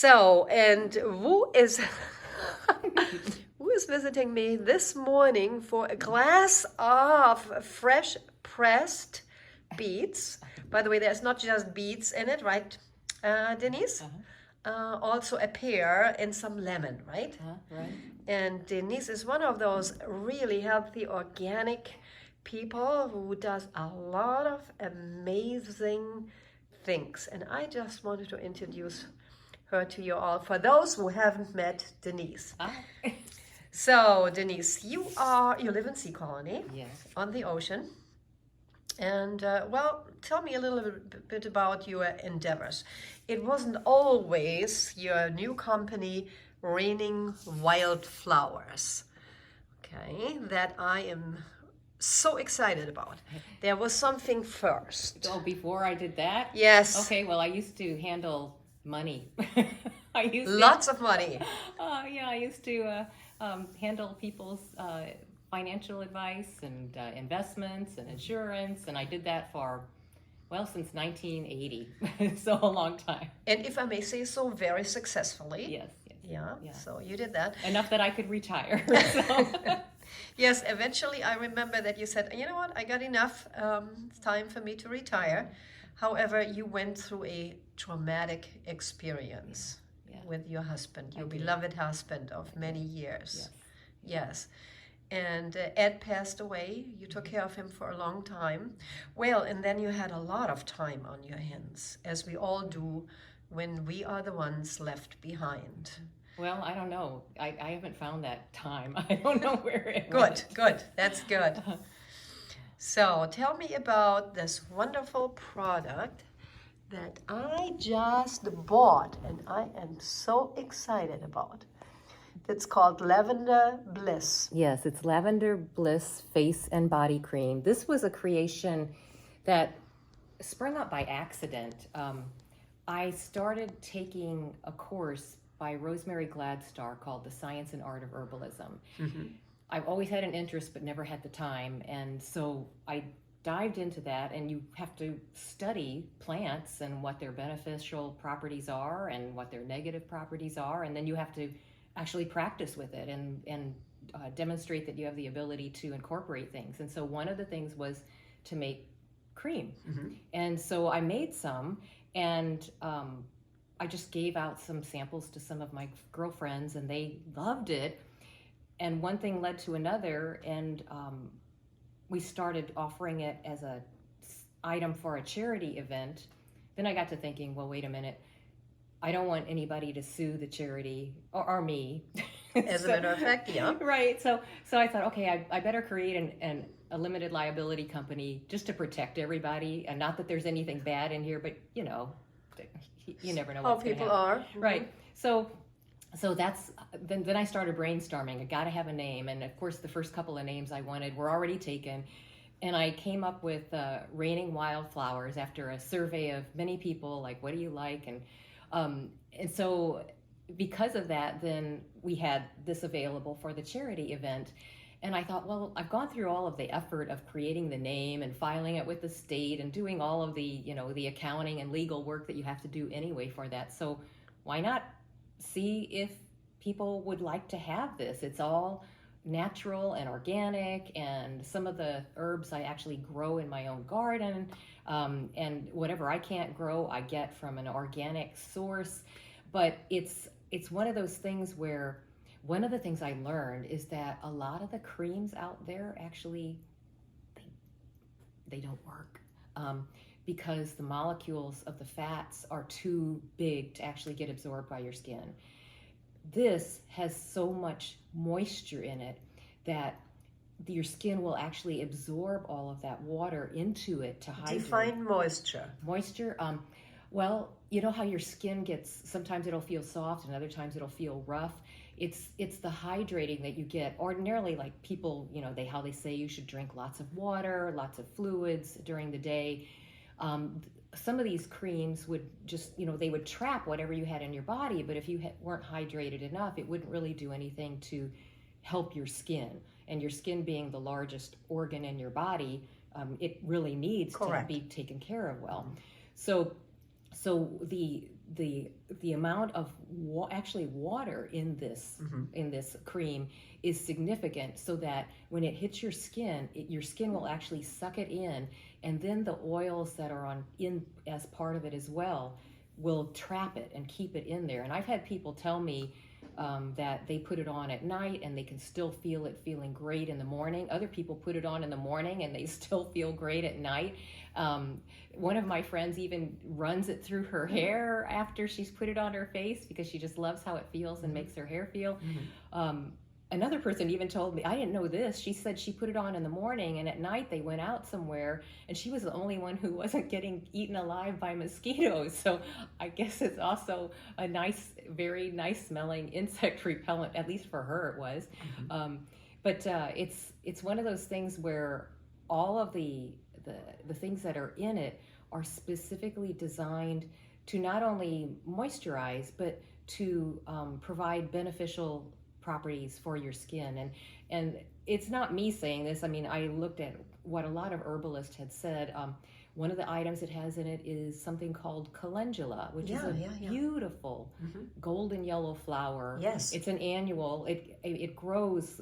So, and who is who is visiting me this morning for a glass of fresh pressed beets? By the way, there's not just beets in it, right, Denise? Also a pear and some lemon, right? Right. And Denise is one of those really healthy organic people who does a lot of amazing things. And I just wanted to introduce her to you all for those who haven't met Denise. So Denise, you live in Sea Colony, Yes. on the ocean. And well, tell me a little bit about your endeavors. It wasn't always your new company, Raining Wildflowers, okay, that I am so excited about. There was something first. Oh, before I did that? Yes. Okay, well, I used to handle money. Lots of money. Yeah, I used to handle people's financial advice and investments and insurance, and I did that for, well, since 1980, so a long time. And if I may say so, very successfully. Yes. Yeah, so you did that. Enough that I could retire. So. Yes, eventually I remember that you said, you know what, I got enough. It's time for me to retire. However, you went through a traumatic experience with your husband, your beloved husband of many years. Yes. And Ed passed away. You took care of him for a long time. Well, and then you had a lot of time on your hands, as we all do when we are the ones left behind. Well, I don't know. I haven't found that time. I don't know where it went. Good. That's good. So tell me about this wonderful product that I just bought and I am so excited about. It's called Lavender Bliss. Yes, it's Lavender Bliss Face and Body Cream. This was a creation that sprung up by accident. I started taking a course by Rosemary Gladstar called The Science and Art of Herbalism. Mm-hmm. I've always had an interest but never had the time, and so I dived into that, and you have to study plants and what their beneficial properties are and what their negative properties are, and then you have to actually practice with it and demonstrate that you have the ability to incorporate things. And so one of the things was to make cream. Mm-hmm. And so I made some, and I just gave out some samples to some of my girlfriends, and they loved it. And one thing led to another, and we started offering it as a item for a charity event. Then I got to thinking, well, wait a minute. I don't want anybody to sue the charity or me. As a matter of fact, yeah. Right. So I thought, okay, I better create a limited liability company just to protect everybody. And not that there's anything bad in here, but you know, you never know what's going to happen. How people are. Mm-hmm. Right. So that's then I started brainstorming. I got to have a name, and of course the first couple of names I wanted were already taken. And I came up with Raining Wildflowers after a survey of many people, like, what do you like? And so because of that, then we had this available for the charity event. And I thought, well, I've gone through all of the effort of creating the name and filing it with the state and doing all of the, the accounting and legal work that you have to do anyway for that. So why not see if people would like to have this? It's all natural and organic, and some of the herbs I actually grow in my own garden, and whatever I can't grow I get from an organic source. But it's one of those things where one of the things I learned is that a lot of the creams out there actually they don't work, because the molecules of the fats are too big to actually get absorbed by your skin. This has so much moisture in it that your skin will actually absorb all of that water into it to hydrate. Define moisture. Moisture, well, you know how your skin gets, sometimes it'll feel soft and other times it'll feel rough. It's the hydrating that you get. Ordinarily, like people, how they say you should drink lots of water, lots of fluids during the day. Some of these creams would just, they would trap whatever you had in your body, but if you weren't hydrated enough, it wouldn't really do anything to help your skin. And your skin being the largest organ in your body, it really needs Correct. to be taken care of well. So the the amount of actually water in this cream is significant, so that when it hits your skin, your skin will actually suck it in, and then the oils that are in as part of it as well will trap it and keep it in there. And I've had people tell me that they put it on at night and they can still feel it feeling great in the morning. Other people put it on in the morning and they still feel great at night. One of my friends even runs it through her hair after she's put it on her face, because she just loves how it feels and makes her hair feel. Another person even told me, I didn't know this, she said she put it on in the morning and at night they went out somewhere and she was the only one who wasn't getting eaten alive by mosquitoes. So I guess it's also a nice, very nice smelling insect repellent, at least for her it was. But it's one of those things where all of the things that are in it are specifically designed to not only moisturize, but to provide beneficial properties for your skin. And it's not me saying this. I mean, I looked at what a lot of herbalists had said. One of the items it has in it is something called calendula, which is a beautiful golden yellow flower. Yes. It's an annual. It grows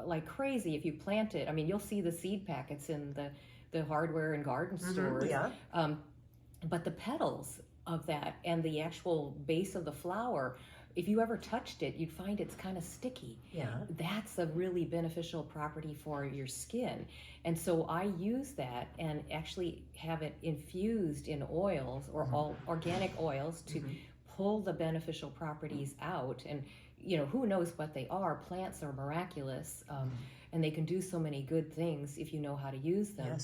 like crazy if you plant it. I mean, you'll see the seed packets in the hardware and garden stores. But the petals of that and the actual base of the flower, if you ever touched it, you'd find it's kind of sticky. That's a really beneficial property for your skin. And so I use that and actually have it infused in oils or all organic oils to pull the beneficial properties out. And who knows what they are. Plants are miraculous, and they can do so many good things if you know how to use them.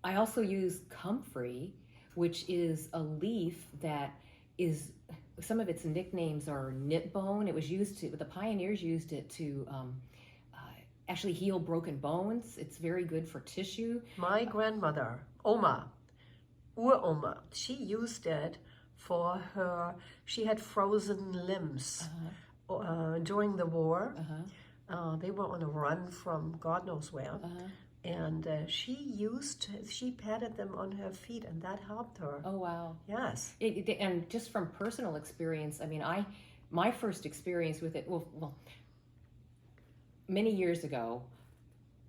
I also use comfrey, which is a leaf that is, some of its nicknames are knit bone. It was the pioneers used it to actually heal broken bones. It's very good for tissue. My grandmother, Oma, Uroma, she used it for she had frozen limbs during the war. They were on a run from God knows where. And she patted them on her feet, and that helped her. Oh, wow. Yes. And just from personal experience, I mean, my first experience with it, well, many years ago,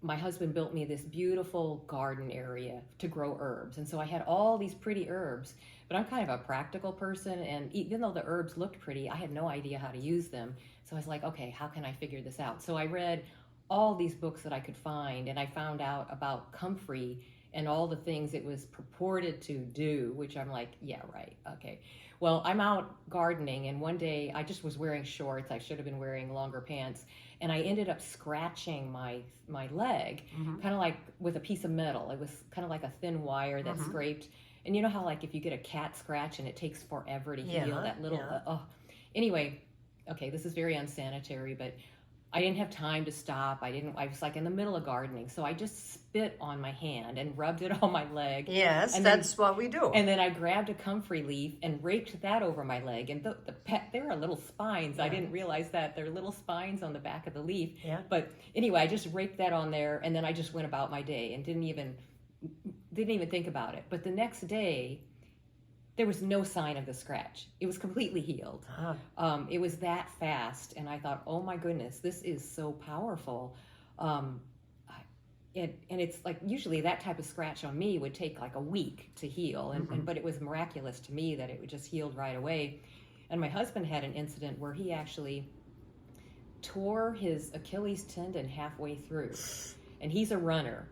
my husband built me this beautiful garden area to grow herbs. And so I had all these pretty herbs, but I'm kind of a practical person. And even though the herbs looked pretty, I had no idea how to use them. So I was like, okay, how can I figure this out? So I read all these books that I could find, and I found out about comfrey and all the things it was purported to do, which I'm like, yeah, right, okay. Well, I'm out gardening, and one day I just was wearing shorts. I should have been wearing longer pants, and I ended up scratching my leg, kind of like with a piece of metal. It was kind of like a thin wire that scraped. And you know how, like, if you get a cat scratch and it takes forever to heal, that little, Anyway, okay, this is very unsanitary, but I didn't have time to stop. I was like in the middle of gardening. So I just spit on my hand and rubbed it on my leg. Yes, and that's what we do. And then I grabbed a comfrey leaf and raked that over my leg. And there are little spines. I didn't realize that. There are little spines on the back of the leaf. But anyway, I just raked that on there, and then I just went about my day and didn't even think about it. But the next day, there was no sign of the scratch. It was completely healed. It was that fast, and I thought, oh my goodness, this is so powerful. And it's like, usually that type of scratch on me would take like a week to heal, but it was miraculous to me that it would just healed right away. And my husband had an incident where he actually tore his Achilles tendon halfway through, and he's a runner.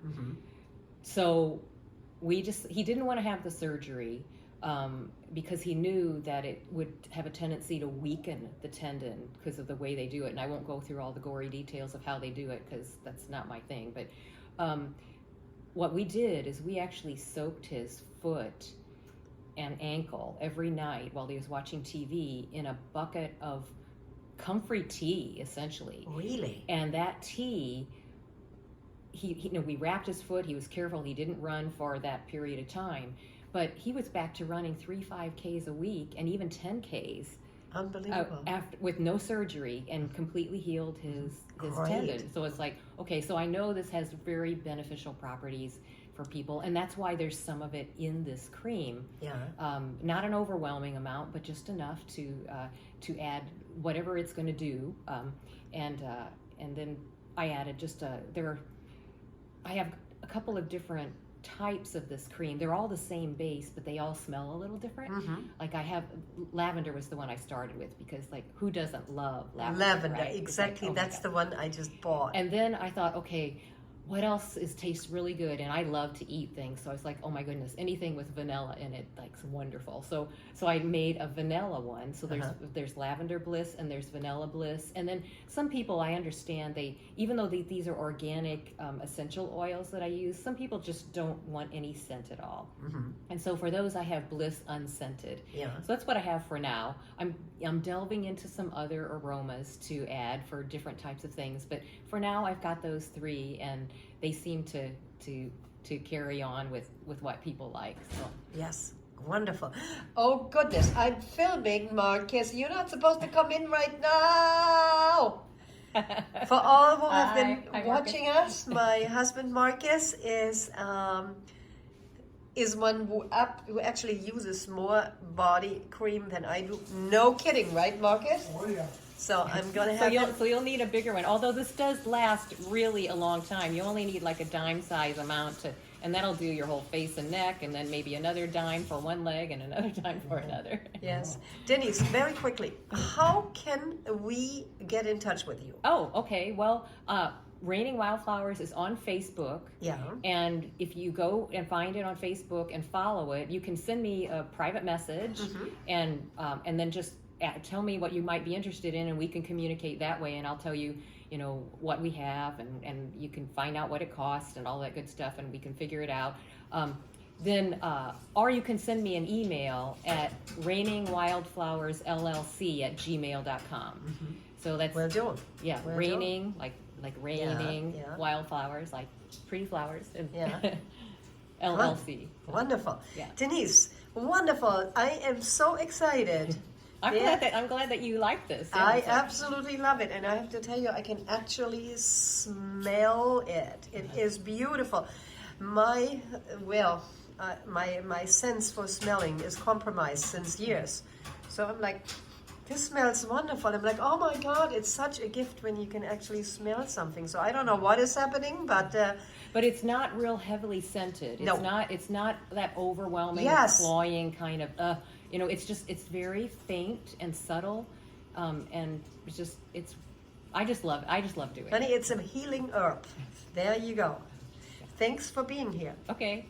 So he didn't want to have the surgery, because he knew that it would have a tendency to weaken the tendon because of the way they do it. And I won't go through all the gory details of how they do it, because that's not my thing. But what we did is we actually soaked his foot and ankle every night while he was watching TV in a bucket of comfrey tea, essentially. Really? And that tea, we wrapped his foot. He was careful. He didn't run for that period of time. But he was back to running 5Ks a week and even 10Ks. Unbelievable. With no surgery, and completely healed his tendon. So it's like, okay, so I know this has very beneficial properties people, and that's why there's some of it in this cream. Yeah. Not an overwhelming amount, but just enough to add whatever it's going to do, and then I added I have a couple of different types of this cream. They're all the same base, but they all smell a little different. Like I have lavender was the one I started with, because like who doesn't love lavender? Right? Exactly. Like, oh that's the one I just bought. And then I thought, okay, what else tastes really good? And I love to eat things, so I was like, oh my goodness, anything with vanilla in it, like, wonderful. So I made a vanilla one. So there's Lavender Bliss and there's Vanilla Bliss. And then some people, I understand, even though these are organic essential oils that I use, some people just don't want any scent at all. And so for those, I have Bliss unscented. Yeah. So that's what I have for now. I'm delving into some other aromas to add for different types of things, but for now I've got those three, and they seem to carry on with what people like. So. Yes, wonderful. Oh goodness, I'm filming, Marcus. You're not supposed to come in right now. For all who have been watching us, my husband Marcus is one who actually uses more body cream than I do. No kidding, right, Marcus? Oh yeah. So I'm gonna have. So you'll need a bigger one. Although this does last really a long time. You only need like a dime size amount and that'll do your whole face and neck, and then maybe another dime for one leg and another dime for another. Yes, Denise. Very quickly, how can we get in touch with you? Oh, okay. Well, Raining Wildflowers is on Facebook. Yeah. And if you go and find it on Facebook and follow it, you can send me a private message, and then just tell me what you might be interested in, and we can communicate that way, and I'll tell you, what we have, and you can find out what it costs and all that good stuff, and we can figure it out. Or you can send me an email at rainingwildflowersllc@gmail.com. So that's Will do. Yeah, Will raining do. like raining, yeah. wildflowers, like pretty flowers, and Yeah. LLC. Wonderful. Yeah. Denise, wonderful. I am so excited. I'm glad that you like this. I Yeah, absolutely love it, and I have to tell you, I can actually smell it. It is beautiful. My sense for smelling is compromised since years, so I'm like, this smells wonderful. I'm like, oh my God, it's such a gift when you can actually smell something. So I don't know what is happening, but it's not real heavily scented. No. It's not that overwhelming, Yes. cloying kind of. It's very faint and subtle, and I just love it. I just love doing honey, it. it's a healing herb. There you go. Thanks for being here. Okay.